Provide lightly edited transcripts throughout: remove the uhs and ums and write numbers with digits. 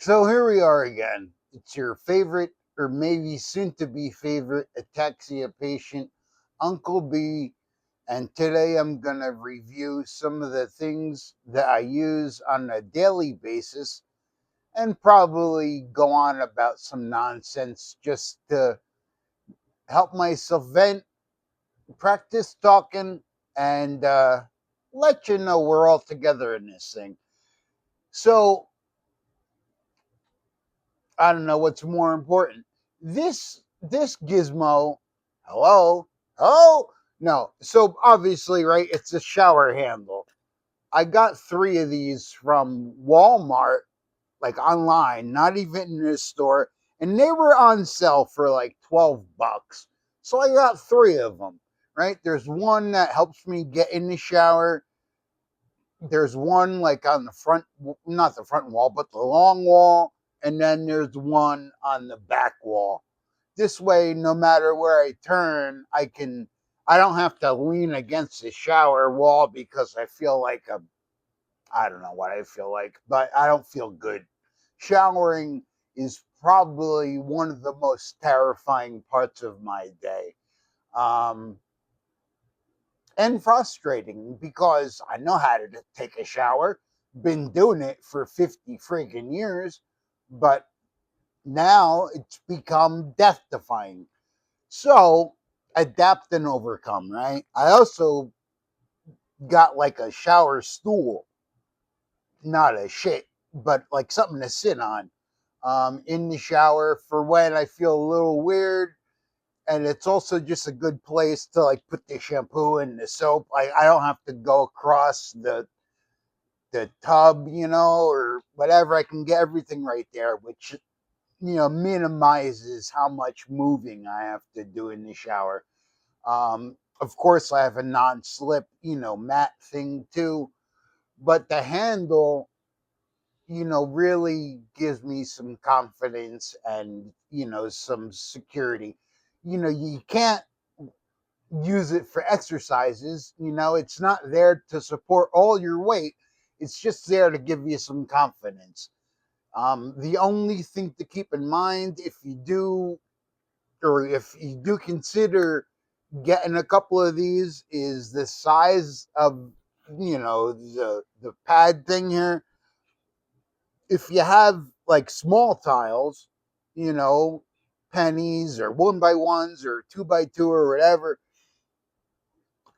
So here we are again. It's your favorite, or maybe soon to be favorite, ataxia patient, Uncle B. And today I'm going to review some of the things that I use on a daily basis and probably go on about some nonsense just to help myself vent, practice talking, and let you know we're all together in this thing. So, I don't know what's more important. This gizmo, hello, oh no. So obviously, right? It's a shower handle. I got three of these from Walmart, like online, not even in the store, and they were on sale for like $12. So I got three of them. Right? There's one that helps me get in the shower. There's one like on the front, not the front wall, but the long wall, and then there's one on the back wall. This way, no matter where I turn, I don't have to lean against the shower wall because I feel like I don't know what I feel like, but I don't feel good. Showering is probably one of the most terrifying parts of my day. Um, and frustrating because I know how to take a shower, been doing it for 50 friggin' years, but now it's become death defying. So adapt and overcome, right? I also got like a shower stool, not a shit, but like something to sit on in the shower for when I feel a little weird. And it's also just a good place to like put the shampoo and the soap. I don't have to go across the tub, or whatever. I can get everything right there, which minimizes how much moving I have to do in the shower. Of course, I have a non-slip, mat thing too, but the handle, really gives me some confidence and some security. You can't use it for exercises. It's not there to support all your weight. It's just there to give you some confidence. The only thing to keep in mind if you do consider getting a couple of these is the size of the pad thing here. If you have like small tiles, you know, pennies or one by ones or two by two or whatever,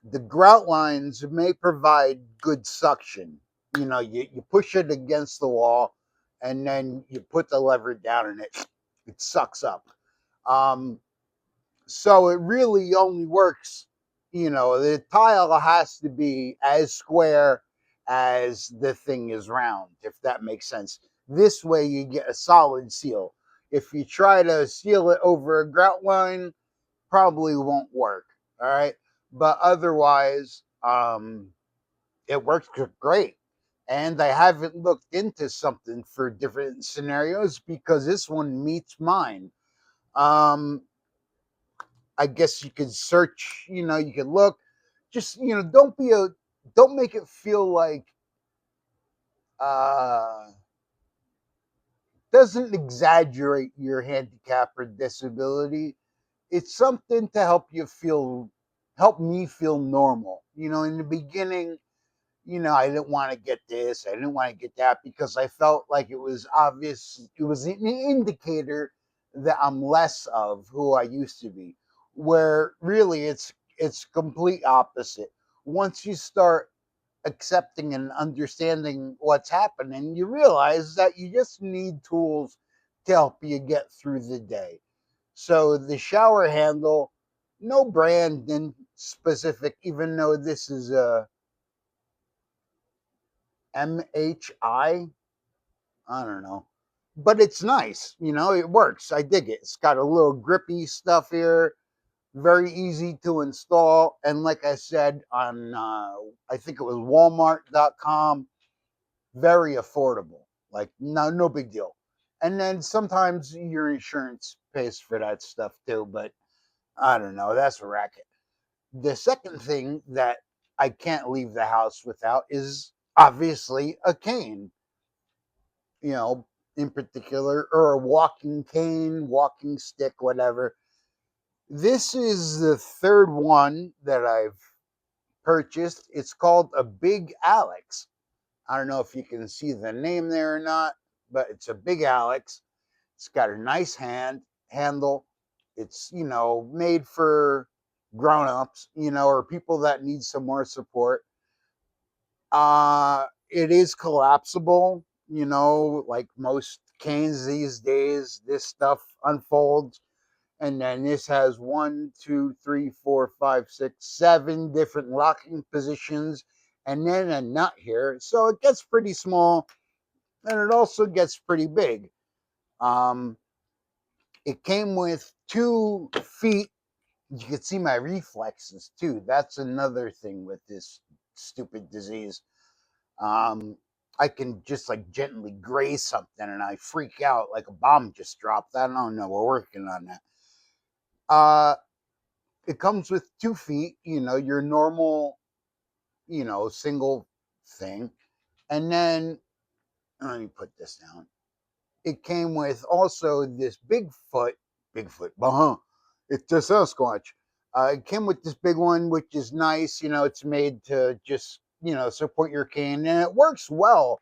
the grout lines may provide good suction. You push it against the wall and then you put the lever down and it sucks up. Um, so it really only works, the tile has to be as square as the thing is round, if that makes sense. This way you get a solid seal. If you try to seal it over a grout line, probably won't work. All right. But otherwise, it works great. And I haven't looked into something for different scenarios because this one meets mine. Um, I guess you could search, you could look. Just, don't make it feel like uh doesn't exaggerate your handicap or disability. It's something to help me feel normal. In the beginning, I didn't want to get this, I didn't want to get that because I felt like it was obvious, it was an indicator that I'm less of who I used to be. Where really it's complete opposite. Once you start accepting and understanding what's happening, you realize that you just need tools to help you get through the day. So the shower handle, no brand in specific, even though this is a MHI. I don't know. But it's nice, it works. I dig it. It's got a little grippy stuff here, very easy to install. And like I said, on I think it was Walmart.com, very affordable. Like no big deal. And then sometimes your insurance pays for that stuff too, but I don't know, that's a racket. The second thing that I can't leave the house without is obviously a cane. You know, in particular, or a walking cane, walking stick, whatever. This is the third one that I've purchased. It's called a Big Alex. I don't know if you can see the name there or not, but it's a Big Alex. It's got a nice handle. It's, made for grown-ups, or people that need some more support. It is collapsible, like most canes these days. This stuff unfolds, and then this has one, two, three, four, five, six, seven different locking positions, and then a nut here. So it gets pretty small, and it also gets pretty big. Um, it came with 2 feet. You can see my reflexes too. That's another thing with this stupid disease. Um, I can just like gently graze something and I freak out like a bomb just dropped. I don't know. We're working on that. Uh, it comes with 2 feet, your normal, single thing. And then let me put this down. It came with also this Bigfoot, it's a Sasquatch. It came with this big one, which is nice. It's made to just, support your cane, and it works well,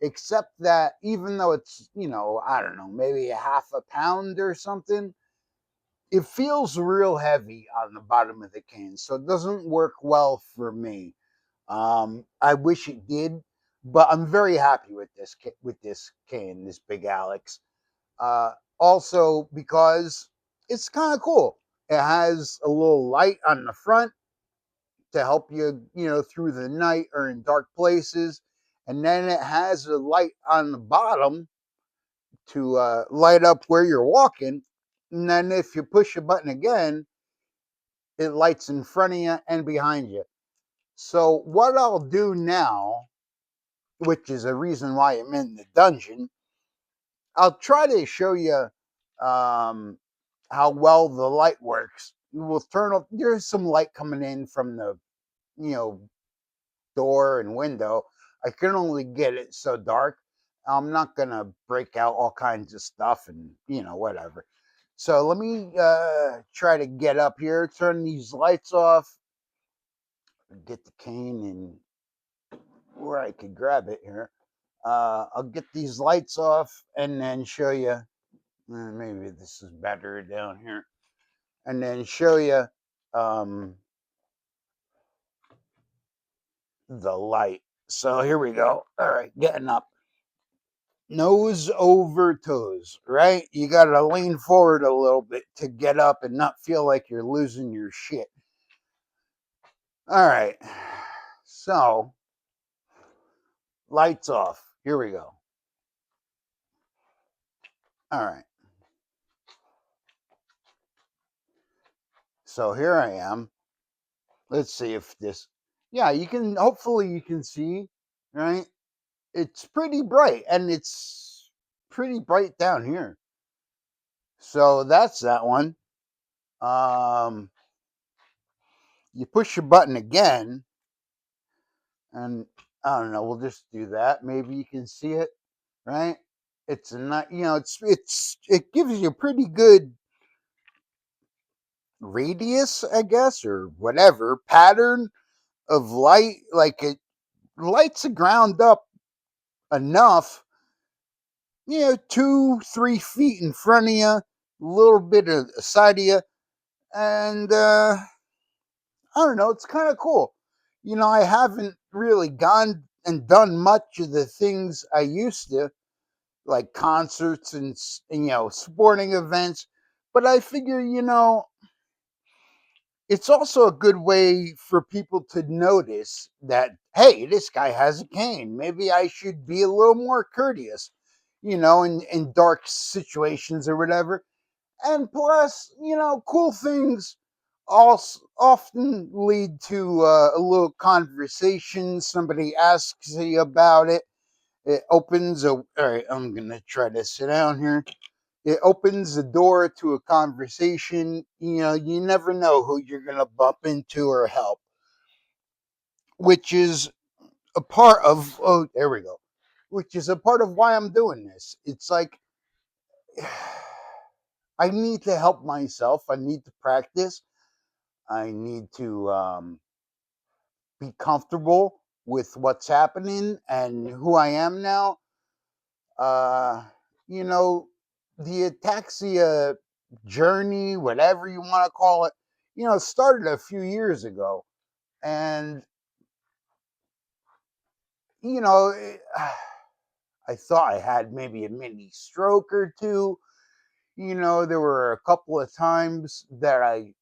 except that even though it's, I don't know, maybe a half a pound or something, it feels real heavy on the bottom of the cane. So it doesn't work well for me. I wish it did, but I'm very happy with this cane, this Big Alex. Also, because it's kind of cool. It has a little light on the front to help you, through the night or in dark places. And then it has a light on the bottom to light up where you're walking. And then if you push a button again, it lights in front of you and behind you. So, what I'll do now, which is a reason why I'm in the dungeon, I'll try to show you um, how well the light works. We'll turn off. There's some light coming in from the you know door and window. I can only get it so dark. I'm not gonna break out all kinds of stuff and whatever. So let me try to get up here, turn these lights off, get the cane and where I could grab it here. I'll get these lights off and then show you. Maybe this is better down here, and then show you um, the light. So here we go. All right, getting up. Nose over toes, right? You got to lean forward a little bit to get up and not feel like you're losing your shit. All right. So, lights off. Here we go. All right. So, here I am. Let's see if this. Yeah, hopefully, you can see, right? It's pretty bright and it's pretty bright down here. So, that's that one. Um, you push your button again, and I don't know. We'll just do that. Maybe you can see it, right? It's a not, it gives you a pretty good radius, I guess, or whatever pattern of light. Like it lights the ground up enough, 2, 3 feet in front of you, a little bit of the side of you, and I don't know. It's kind of cool. I haven't really gone and done much of the things I used to, like concerts and sporting events. But I figure, it's also a good way for people to notice that, hey, this guy has a cane. Maybe I should be a little more courteous, in dark situations or whatever. And plus, cool things also often lead to a little conversation. Somebody asks you about it. It opens a. All right, I'm gonna try to sit down here. It opens the door to a conversation. You never know who you're gonna bump into or help, which is a part of. Oh, there we go. which is a part of why I'm doing this. It's like I need to help myself. I need to practice. I need to be comfortable with what's happening and who I am now. Uh, you know, the ataxia journey, whatever you want to call it, started a few years ago. And, you know, it, I thought I had maybe a mini stroke or two. There were a couple of times that I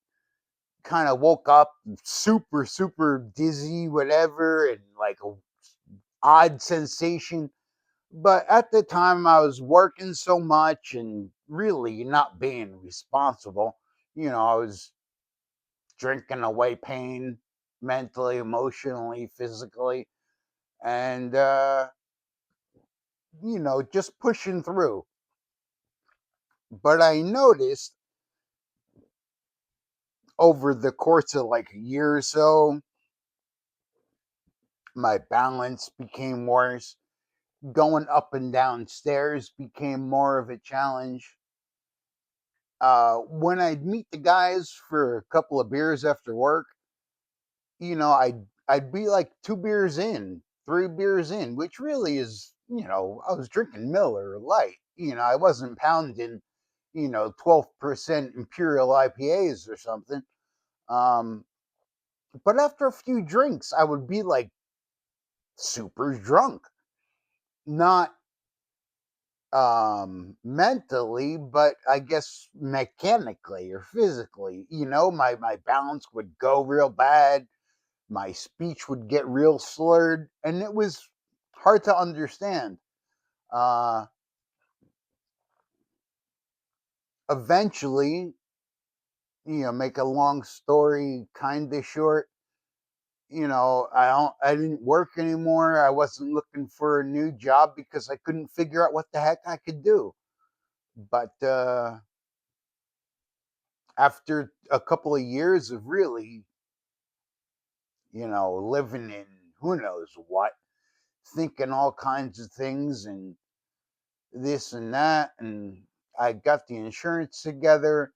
kind of woke up super, super dizzy, whatever, and like a odd sensation. But at the time, I was working so much and really not being responsible. I was drinking away pain mentally, emotionally, physically, and, just pushing through. But I noticed over the course of like a year or so, my balance became worse. Going up and down stairs became more of a challenge. When I'd meet the guys for a couple of beers after work, I'd be like 2 beers in, 3 beers in, which really is, I was drinking Miller Light. I wasn't pounding, 12% Imperial IPAs or something. Um, but after a few drinks, I would be like super drunk, not mentally, but I guess mechanically or physically. My balance would go real bad, my speech would get real slurred, and it was hard to understand. uh Eventually, make a long story kind of short, I didn't work anymore. I wasn't looking for a new job because I couldn't figure out what the heck I could do. But after a couple of years of really, living in who knows what, thinking all kinds of things and this and that, and I got the insurance together.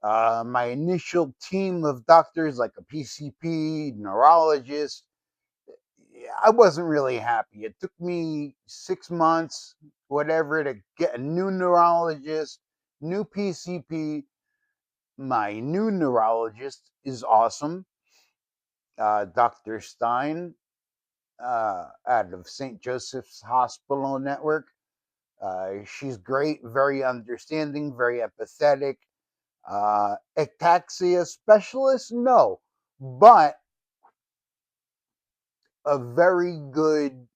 My initial team of doctors, like a PCP, neurologist, I wasn't really happy. It took me 6 months, whatever, to get a new neurologist, new PCP. My new neurologist is awesome, Dr. Stein, out of St. Joseph's Hospital Network. She's great, very understanding, very empathetic. Ataxia specialist? No, but a very good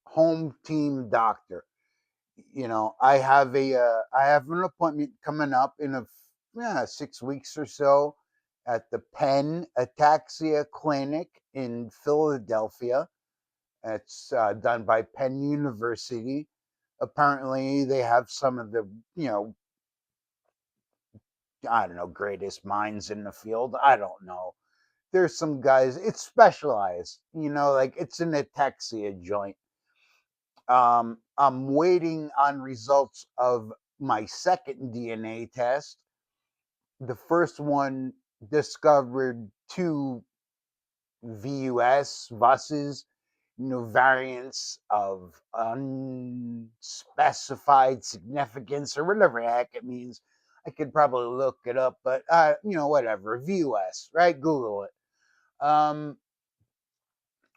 home team doctor. I have an appointment coming up in 6 weeks or so at the Penn Ataxia Clinic in Philadelphia. It's done by Penn University. Apparently, they have some of the, I don't know, greatest minds in the field. I don't know. There's some guys, it's specialized, like it's an ataxia joint. I'm waiting on results of my second DNA test. The first one discovered two VUS, variants of unspecified significance or whatever the heck it means. I could probably look it up, but whatever. VUS, right? Google it.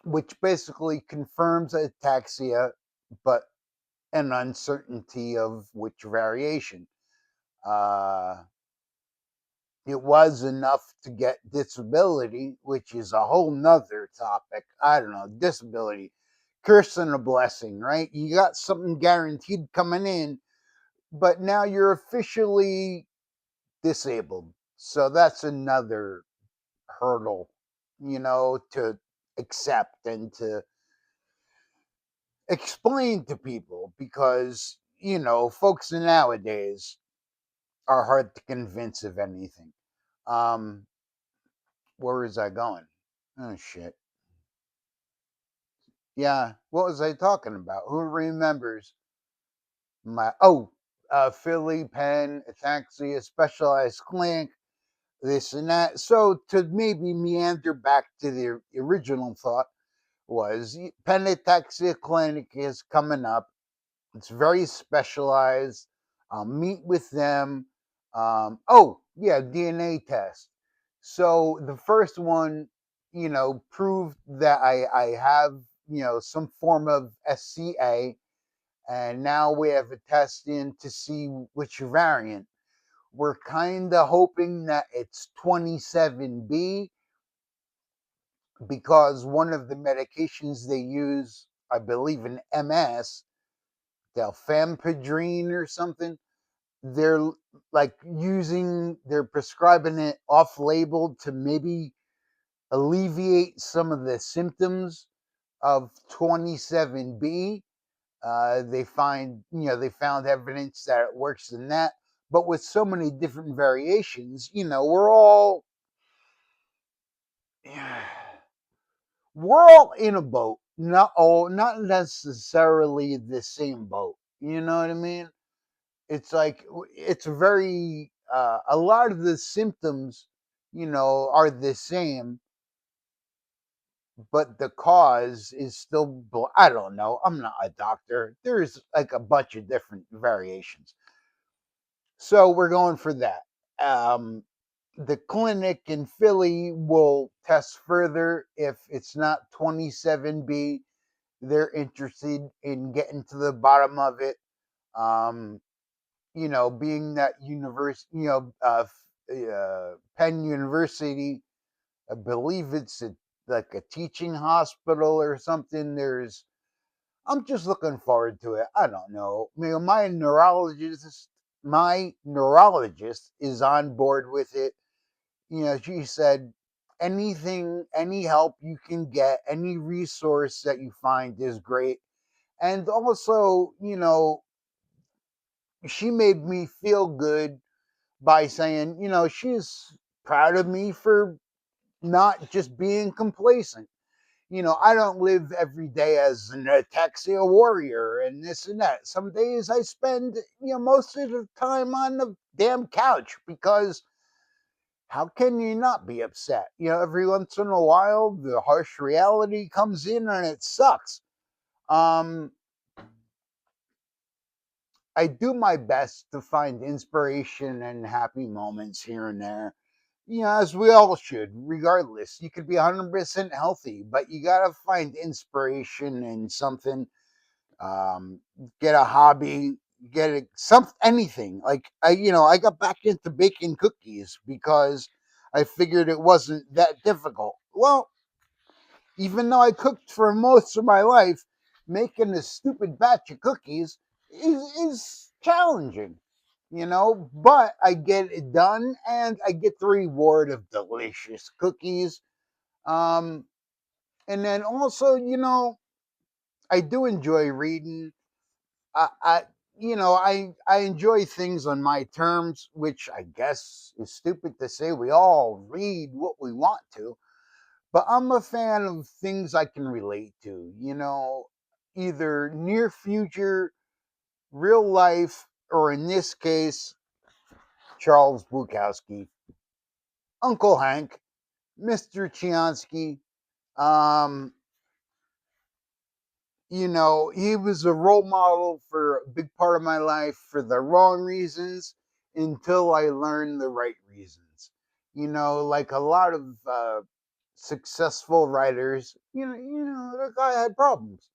Which basically confirms ataxia, but an uncertainty of which variation. Uh, it was enough to get disability, which is a whole nother topic. I don't know, disability, curse and a blessing, right? You got something guaranteed coming in, but now you're officially disabled. So that's another hurdle, to accept and to explain to people because, folks nowadays are hard to convince of anything. Um, where is I going? Oh shit. Yeah. What was I talking about? Who remembers my Philly, Penn, Ataxia, Specialized Clinic, this and that. So to maybe meander back to the original thought was Penn Ataxia Clinic is coming up. It's very specialized. I'll meet with them. Yeah, DNA test. So the first one, proved that I have, some form of SCA. And now we have a test in to see which variant. We're kind of hoping that it's 27B because one of the medications they use, I believe in MS, delphampedrine or something, they're they're prescribing it off label to maybe alleviate some of the symptoms of 27B. They found evidence that it works in that, but with so many different variations, we're all in a boat, not necessarily the same boat. You know what I mean? It's like it's very a lot of the symptoms, are the same, but the cause is still I don't know. I'm not a doctor. There's like a bunch of different variations. So we're going for that. Um, the clinic in Philly will test further if it's not 27B. They're interested in getting to the bottom of it. Um, being that university, Penn University, I believe it's like a teaching hospital or something. I'm just looking forward to it. I don't know. My neurologist is on board with it. She said anything, any help you can get, any resource that you find is great. And also, she made me feel good by saying, she's proud of me for not just being complacent. I don't live every day as an ataxia warrior and this and that. Some days I spend, most of the time on the damn couch because how can you not be upset? Every once in a while, the harsh reality comes in and it sucks. Um, I do my best to find inspiration and happy moments here and there. As we all should, regardless. You could be 100% healthy, but you got to find inspiration in something. Um, get a hobby, anything. Like I got back into baking cookies because I figured it wasn't that difficult. Well, even though I cooked for most of my life, making a stupid batch of cookies is challenging, but I get it done and I get the reward of delicious cookies. Um, and then also, I do enjoy reading. I I enjoy things on my terms, which I guess is stupid to say. We all read what we want to, but I'm a fan of things I can relate to, either near future, real life, or in this case, Charles Bukowski, Uncle Hank, Mr. Chiansky. Um, he was a role model for a big part of my life for the wrong reasons until I learned the right reasons. Like a lot of successful writers, the guy had problems.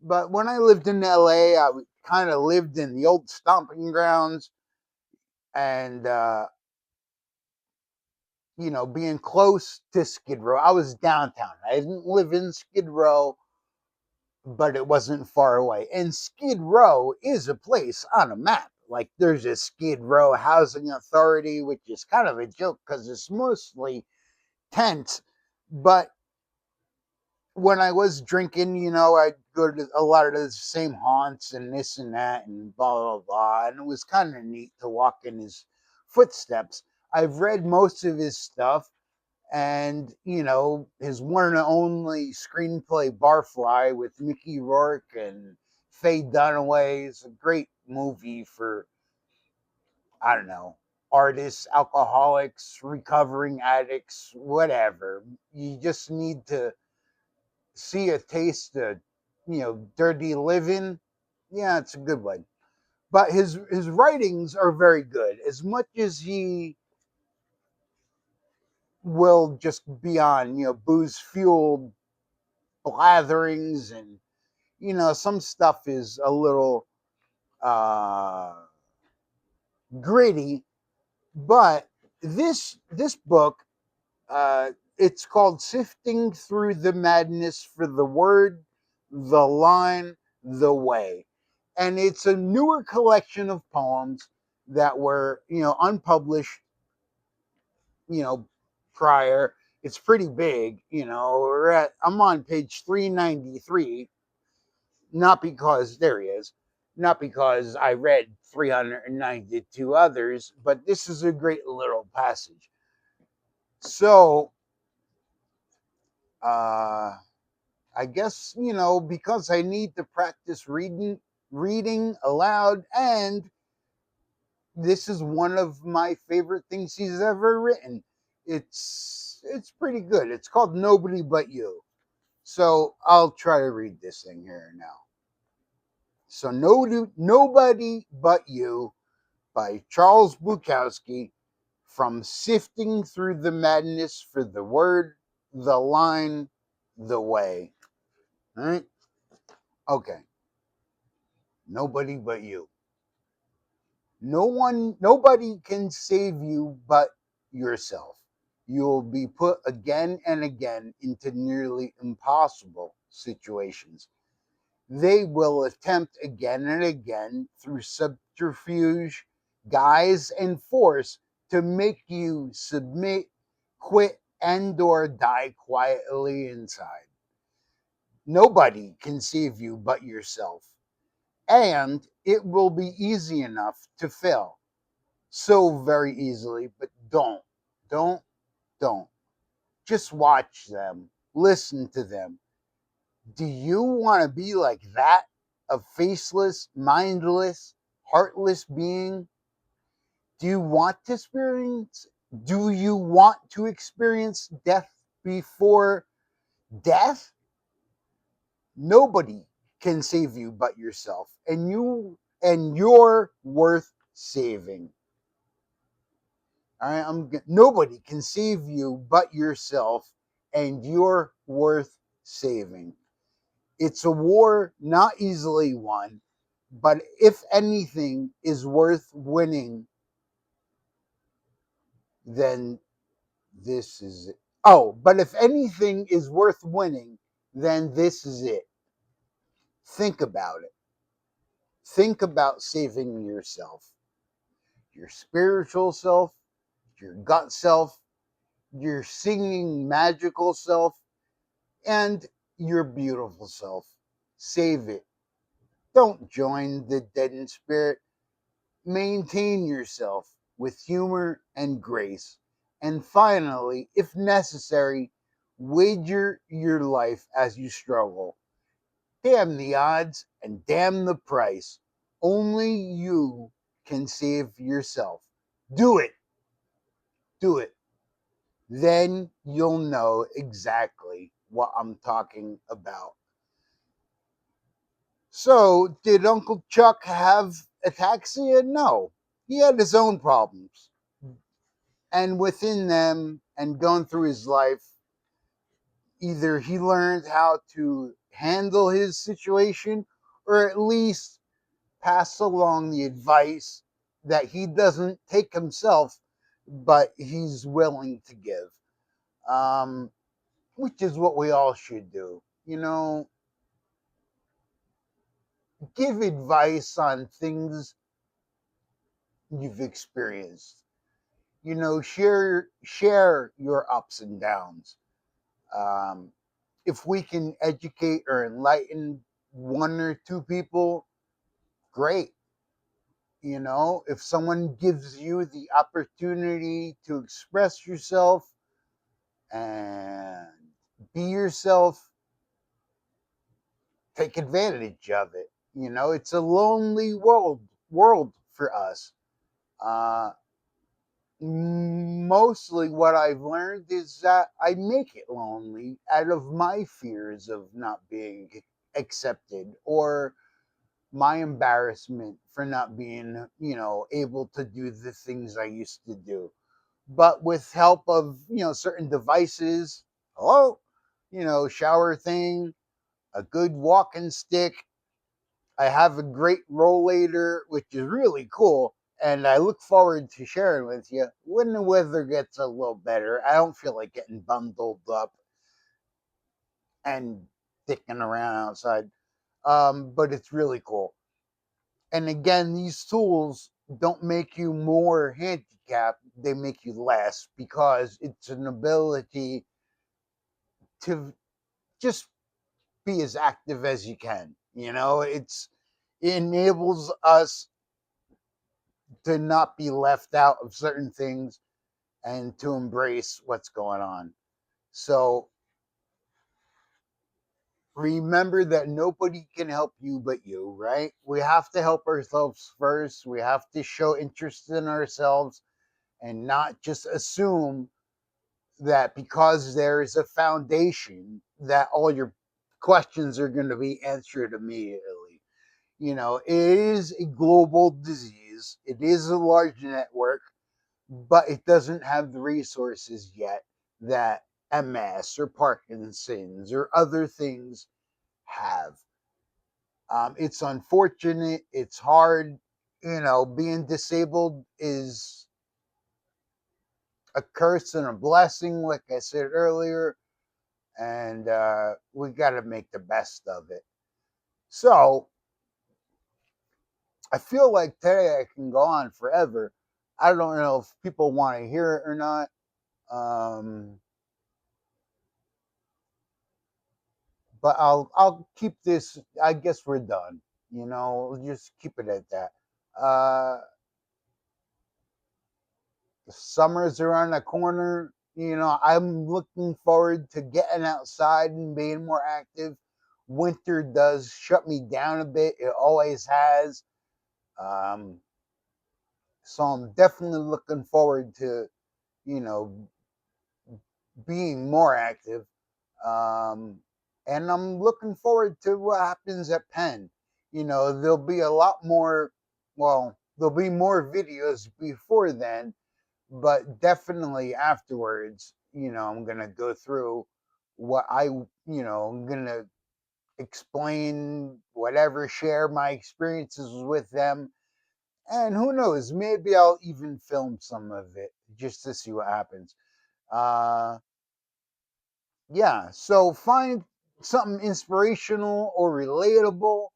But when I lived in LA, I kind of lived in the old stomping grounds and, being close to Skid Row. I was downtown. I didn't live in Skid Row, but it wasn't far away. And Skid Row is a place on a map. Like there's a Skid Row Housing Authority, which is kind of a joke because it's mostly tents. But when I was drinking, I'd go to a lot of the same haunts and this and that and blah, blah, blah. And it was kind of neat to walk in his footsteps. I've read most of his stuff. And his one and only screenplay Barfly with Mickey Rourke and Faye Dunaway is a great movie for, I don't know, artists, alcoholics, recovering addicts, whatever. You just need to see a taste of dirty living. Yeah, it's a good one. But his writings are very good. As much as he will just be on booze fueled blatherings, and some stuff is a little uh gritty, but this book, it's called Sifting Through the Madness for the Word, the Line, the Way. And it's a newer collection of poems that were unpublished you know prior. It's pretty big. I'm on page 393, not because there he is, not because I read 392 others, but this is a great little passage. So uh I guess, because I need to practice reading aloud, and this is one of my favorite things he's ever written. It's pretty good. It's called Nobody But You. So I'll try to read this thing here now. So Nobody But You by Charles Bukowski, from Sifting Through the Madness for the Word, the Line, the Way. All right? Okay. Nobody but you. Nobody can save you but yourself. You will be put again and again into nearly impossible situations. They will attempt again and again through subterfuge, guise, and force to make you submit, quit, and or die quietly inside. Nobody can save you but yourself. And it will be easy enough to fail so very easily, but don't, don't. Just watch them, listen to them. Do you want to be like that? A faceless, mindless, heartless being? Do you want to experience? Do you want to experience death before death? Nobody can save you but yourself, and you're worth saving. All right, nobody can save you but yourself, and you're worth saving. It's a war not easily won, but if anything is worth winning, then this is it. Oh, but if anything is worth winning, then this is it. Think about it. Think about saving yourself, your spiritual self, your gut self, your singing magical self, and your beautiful self. Save it. Don't join the deadened spirit. Maintain yourself with humor and grace. And finally, if necessary, wager your life as you struggle. Damn the odds and damn the price. Only you can save yourself. Do it. Do it. Then you'll know exactly what I'm talking about. So, did Uncle Chuck have ataxia? No. He had his own problems. And within them, and going through his life, either he learned how to handle his situation, or at least pass along the advice that he doesn't take himself, but he's willing to give. Um, which is what we all should do. Give advice on things you've experienced. Share your ups and downs. Um, if we can educate or enlighten one or two people, great. If someone gives you the opportunity to express yourself, and be yourself, take advantage of it. You know, it's a lonely world for us. Uh, Mostly what I've learned is that I make it lonely out of my fears of not being accepted, or my embarrassment for not being, able to do the things I used to do. But with help of, certain devices, hello, shower thing, a good walking stick, I have a great rollator, which is really cool. And I look forward to sharing with you when the weather gets a little better. I don't feel like getting bundled up and dicking around outside. But it's really cool. And again, these tools don't make you more handicapped, they make you less, because it's an ability to just be as active as you can. It enables us to not be left out of certain things and to embrace what's going on. So remember that nobody can help you but you, right? We have to help ourselves first. We have to show interest in ourselves and not just assume that because there is a foundation that all your questions are going to be answered immediately. It is a global disease. It is a large network, but it doesn't have the resources yet that MS or Parkinson's or other things have. It's unfortunate. It's hard. Being disabled is a curse and a blessing, like I said earlier, and we got to make the best of it. So I feel like today I can go on forever. I don't know if people want to hear it or not. Um, but I'll keep this. I guess we're done. We'll just keep it at that. Uh, the summer's around the corner. I'm looking forward to getting outside and being more active. Winter does shut me down a bit. It always has. Um, so I'm definitely looking forward to, you know, being more active. Um, and I'm looking forward to what happens at Penn. There'll be a lot more, well, there'll be more videos before then, but definitely afterwards, I'm going to go through I'm going to explain whatever, share my experiences with them. And who knows, maybe I'll even film some of it just to see what happens. Uh, yeah, so find something inspirational or relatable.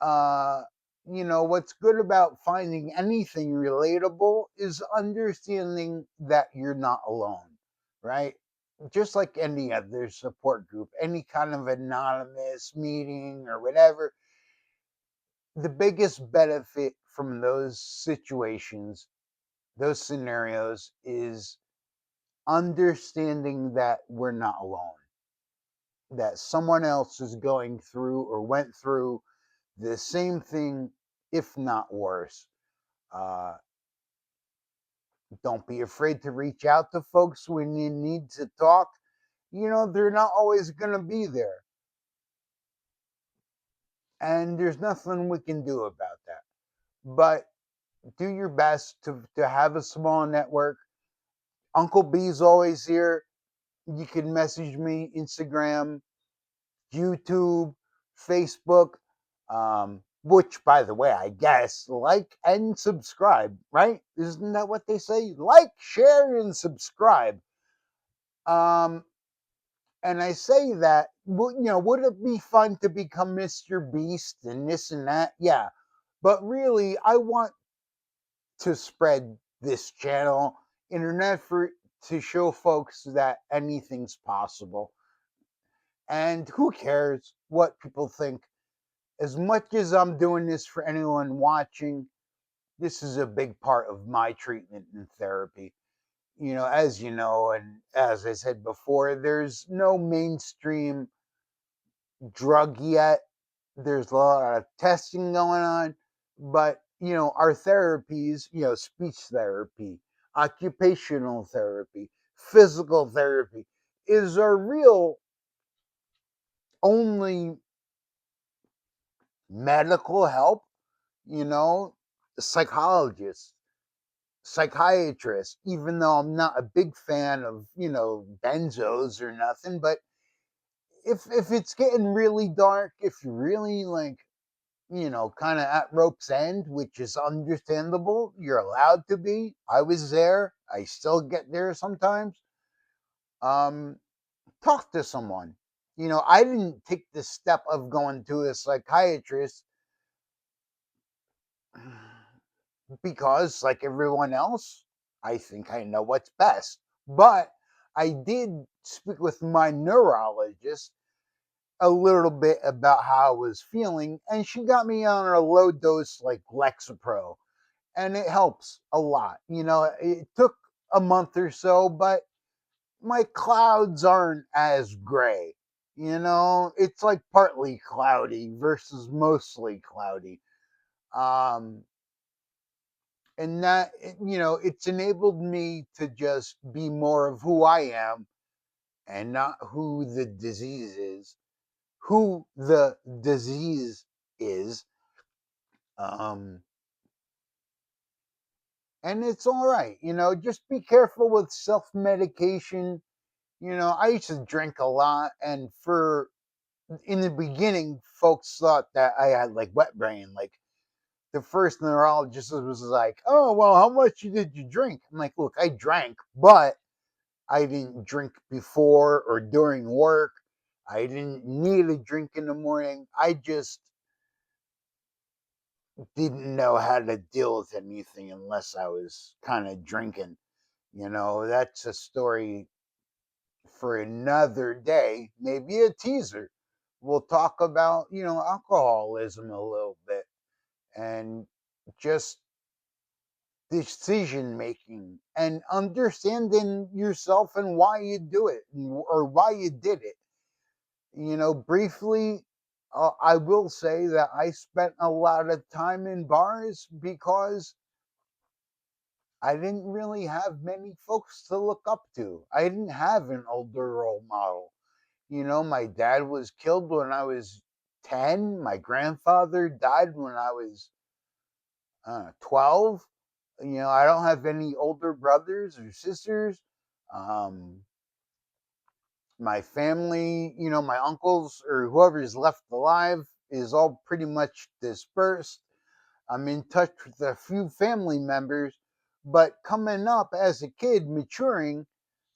uh what's good about finding anything relatable is understanding that you're not alone, right? Just like any other support group, any kind of anonymous meeting or whatever, the biggest benefit from those situations, those scenarios, is understanding that we're not alone, that someone else is going through or went through the same thing, if not worse. Uh, don't be afraid to reach out to folks when you need to talk. They're not always going to be there, and there's nothing we can do about that. But do your best to have a small network. Uncle B's always here. You can message me, Instagram, YouTube, Facebook, which, by the way, I guess like and subscribe, right? Isn't that what they say? Like, share, and subscribe. Um, and I say that, would it be fun to become Mr. Beast and this and that? Yeah. But really, I want to spread this channel in an effort to show folks that anything's possible. And who cares what people think? As much as I'm doing this for anyone watching, this is a big part of my treatment and therapy. as you know, and as I said before, there's no mainstream drug yet. There's a lot of testing going on, but our therapies, speech therapy, occupational therapy, physical therapy is our real only medical help, you know, psychologists, psychiatrists, even though I'm not a big fan of, benzos or nothing, but if it's getting really dark, if you're really like, kind of at rope's end, which is understandable, you're allowed to be. I was there. I still get there sometimes. Um, Talk to someone. I didn't take the step of going to a psychiatrist because, like everyone else, I think I know what's best. But I did speak with my neurologist a little bit about how I was feeling, and she got me on a low dose like Lexapro, and it helps a lot. It took a month or so, but my clouds aren't as gray. It's like partly cloudy versus mostly cloudy. Um, and that, it's enabled me to just be more of who I am and not who the disease is. Who the disease is. Um, and it's all right. Just be careful with self medication. I used to drink a lot, and in the beginning, folks thought that I had like wet brain. Like the first neurologist was like, "Oh, well, how much did you drink?" I'm like, "Look, I drank, but I didn't drink before or during work. I didn't need a drink in the morning. I just didn't know how to deal with anything unless I was kind of drinking." That's a story for another day, maybe a teaser. We'll talk about, alcoholism a little bit and just decision making and understanding yourself and why you do it or why you did it. Briefly, I will say that I spent a lot of time in bars because I didn't really have many folks to look up to. I didn't have an older role model. My dad was killed when I was 10. My grandfather died when I was 12. I don't have any older brothers or sisters. Um, my family, my uncles or whoever's left alive is all pretty much dispersed. I'm in touch with a few family members, but coming up as a kid, maturing,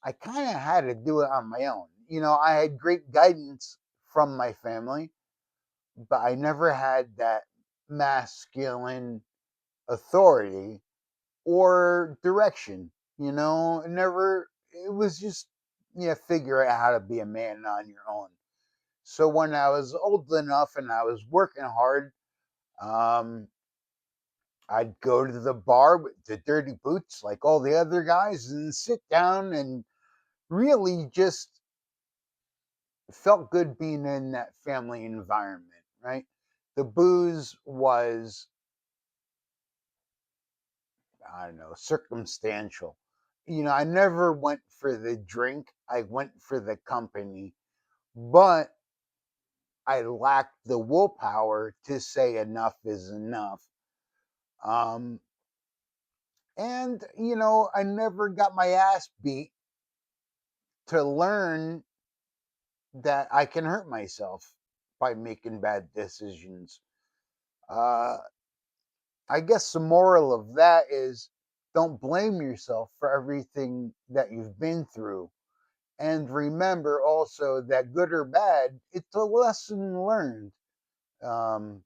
I kind of had to do it on my own. I had great guidance from my family, but I never had that masculine authority or direction. Never. It was just figure out how to be a man on your own. So when I was old enough and I was working hard, um, I'd go to the bar with the dirty boots like all the other guys and sit down and really just felt good being in that family environment, right? The booze was, I don't know, circumstantial. I never went for the drink, I went for the company, but I lacked the willpower to say enough is enough. Um, and, I never got my ass beat to learn that I can hurt myself by making bad decisions. Uh, I guess the moral of that is don't blame yourself for everything that you've been through. And remember also that good or bad, it's a lesson learned. Um,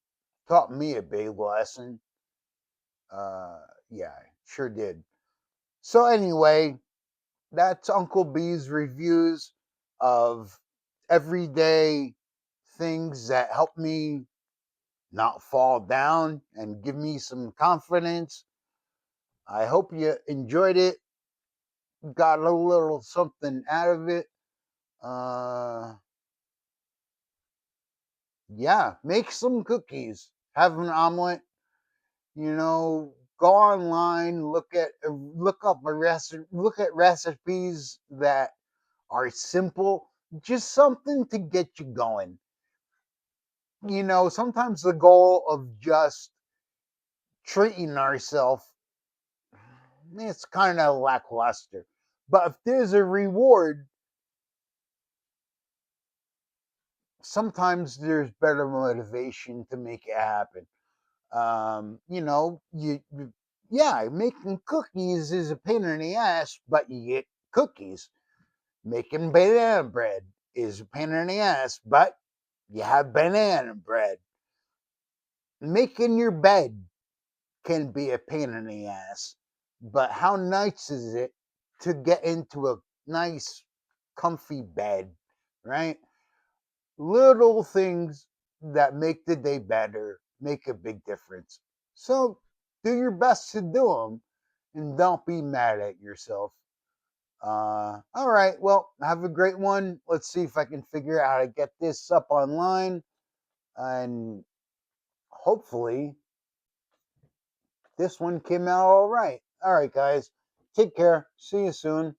Taught me a big lesson. Yeah, sure did. So, anyway, that's Uncle B's reviews of everyday things that help me not fall down and give me some confidence. I hope you enjoyed it. got a little something out of it. Uh, yeah, make some cookies, have an omelet. Go online, look up look at recipes that are simple, just something to get you going. Sometimes the goal of just treating ourselves, it's kind of lackluster. But if there's a reward, sometimes there's better motivation to make it happen. Yeah, making cookies is a pain in the ass, but you get cookies. Making banana bread is a pain in the ass, but you have banana bread. Making your bed can be a pain in the ass, but how nice is it to get into a nice, comfy bed, right? Little things that make the day better make a big difference. So do your best to do them and don't be mad at yourself. All right. Well, have a great one. Let's see if I can figure out how to get this up online. And hopefully, this one came out all right. All right, guys. Take care. See you soon.